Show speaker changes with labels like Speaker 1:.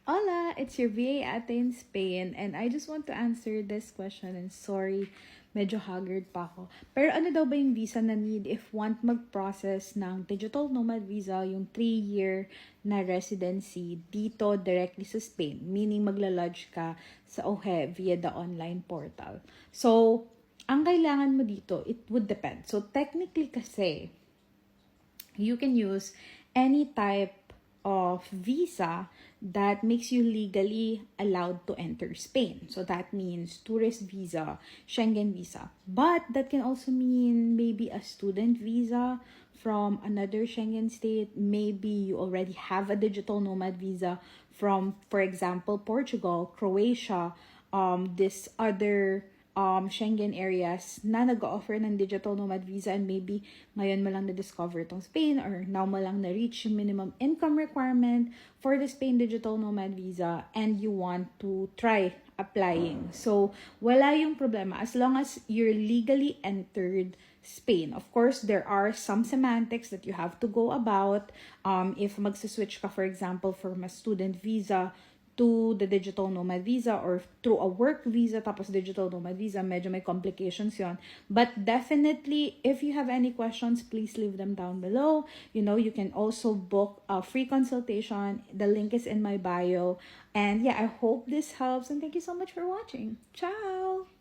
Speaker 1: Hola, it's your VA ate in Spain, and I just want to answer this question, and sorry, medyo haggard pa ako. Pero ano daw ba yung visa na need if want mag-process ng digital nomad visa, yung 3-year na residency dito directly sa Spain, meaning magla-lodge ka sa OHE via the online portal. So, ang kailangan mo dito, it would depend. So, technically kasi, you can use any type of visa that makes you legally allowed to enter Spain. So that means tourist visa, Schengen visa. But that can also mean maybe a student visa from another Schengen state. Maybe you already have a digital nomad visa from, for example, Portugal, Croatia, this other Schengen areas na nag-offer ng digital nomad visa, and maybe ngayon mo lang na-discover itong Spain or now mo lang na-reach yung minimum income requirement for the Spain digital nomad visa and you want to try applying. So, wala yung problema as long as you're legally entered Spain. Of course, there are some semantics that you have to go about. If magsiswitch ka, for example, from a student visa to the digital nomad visa or through a work visa tapos digital nomad visa, medyo may complications yon. But definitely, if you have any questions, please leave them down below. You know, you can also book a free consultation. The link is in my bio. And yeah, I hope this helps, and thank you so much for watching. Ciao!